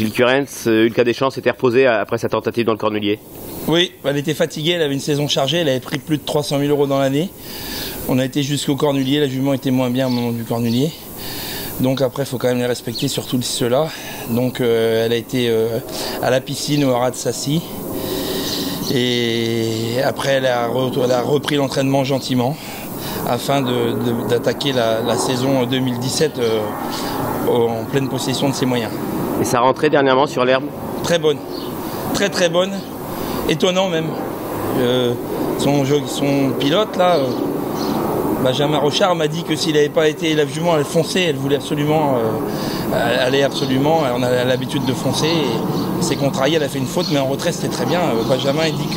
Gilles Curens, Ulka Deschamps s'était reposée après sa tentative dans le Cornulier. Oui, elle était fatiguée, elle avait une saison chargée, elle avait pris plus de 300 000 € dans l'année. On a été jusqu'au Cornulier, la jument était moins bien au moment du Cornulier. Donc après, il faut quand même les respecter, surtout ceux-là. Donc elle a été à la piscine au haras de Sassy. Et après, elle a repris l'entraînement gentiment afin d'attaquer la saison 2017 en pleine possession de ses moyens. Et sa rentrée dernièrement sur l'herbe? Très bonne, très très bonne, étonnant même. Son pilote là, Benjamin Rochard, m'a dit que s'il n'avait pas été la jument, elle fonçait, elle voulait absolument, on a l'habitude de foncer. Et c'est contrarié, elle a fait une faute, mais en retrait c'était très bien. Benjamin il dit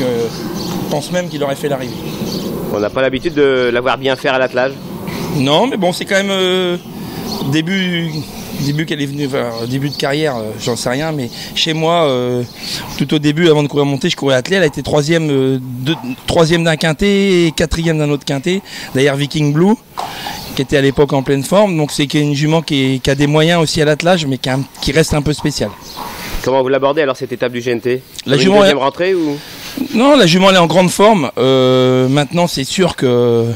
pense même qu'il aurait fait l'arrivée. On n'a pas l'habitude de l'avoir bien faire à l'attelage? Non, mais bon, c'est quand même début qu'elle est venue, début de carrière, j'en sais rien, mais chez moi, tout au début, avant de courir monter, je courais attelé. Elle a été troisième d'un quintet et quatrième d'un autre quintet, d'ailleurs Viking Blue, qui était à l'époque en pleine forme. Donc c'est une jument qui a des moyens aussi à l'attelage, mais qui reste un peu spéciale. Comment vous l'abordez alors cette étape du GNT? La jument deuxième rentrée ou? Non, la jument elle est en grande forme. Maintenant, c'est sûr que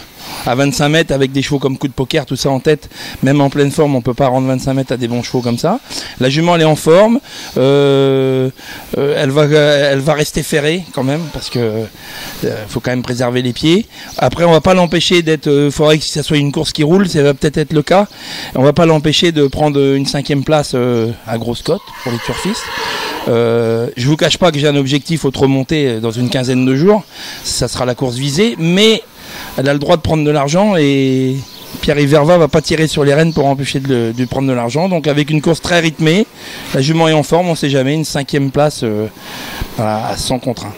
à 25 mètres, avec des chevaux comme Coup de Poker, tout ça en tête, même en pleine forme, on peut pas rendre 25 mètres à des bons chevaux comme ça. La jument elle est en forme. Elle va rester ferrée quand même parce que faut quand même préserver les pieds. Après, on va pas l'empêcher d'être. Faudrait que ça soit une course qui roule, ça va peut-être être le cas. On va pas l'empêcher de prendre une 5e place à grosse cote pour les turfistes. Je vous cache pas que j'ai un objectif au remonter dans une quinzaine de jours. Ça sera la course visée, mais elle a le droit de prendre de l'argent et Pierre-Yves Verva va pas tirer sur les rênes pour empêcher de prendre de l'argent. Donc avec une course très rythmée, la jument est en forme, on sait jamais, une 5e place à 100 contre 1.